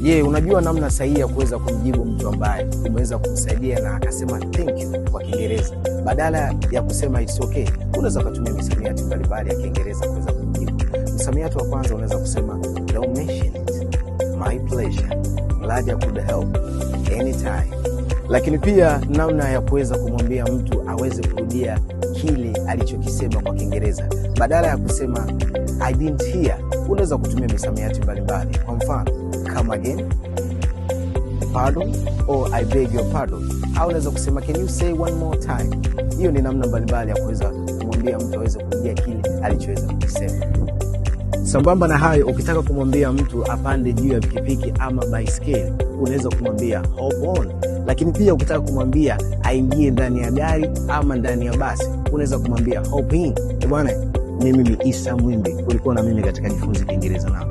Je, unajua namna sahihi ya kuweza kumjibu mtu ambaye umeweza kumsaidia na akasema thank you kwa Kiingereza? Badala ya kusema it's okay, unaweza kutumia misamiati mbalimbali ya Kiingereza kuweza kumjibu. Msamiati wa kwanza unaweza kusema don't mention it, my pleasure, glad I could help, anytime. Lakini pia namna ya kuweza kumwambia mtu aweze kurudia kile alichokisema kwa Kiingereza. Badala ya kusema I didn't hear, unaweza kutumia misamiati mbalimbali. Kwa mfano, come again, pardon, or I beg your pardon. Au unaweza kusema can you say one more time. Hiyo ni namna mbalimbali ya kuweza kumwambia mtu aweze kurudia kile alichoweza kusema. Sambamba na hayo, ukitaka kumwambia mtu apande juu ya pikipiki ama baiskeli, unaweza kumwambia hop on. Lakini pia ukitaka kumwambia aingie ndani ya gari ama ndani ya basi, unaweza kumwambia hop in. Bwana, mimi ni Isa Mwimbi, ulikuwa na mimi katika Jifunze Kiingereza Nao.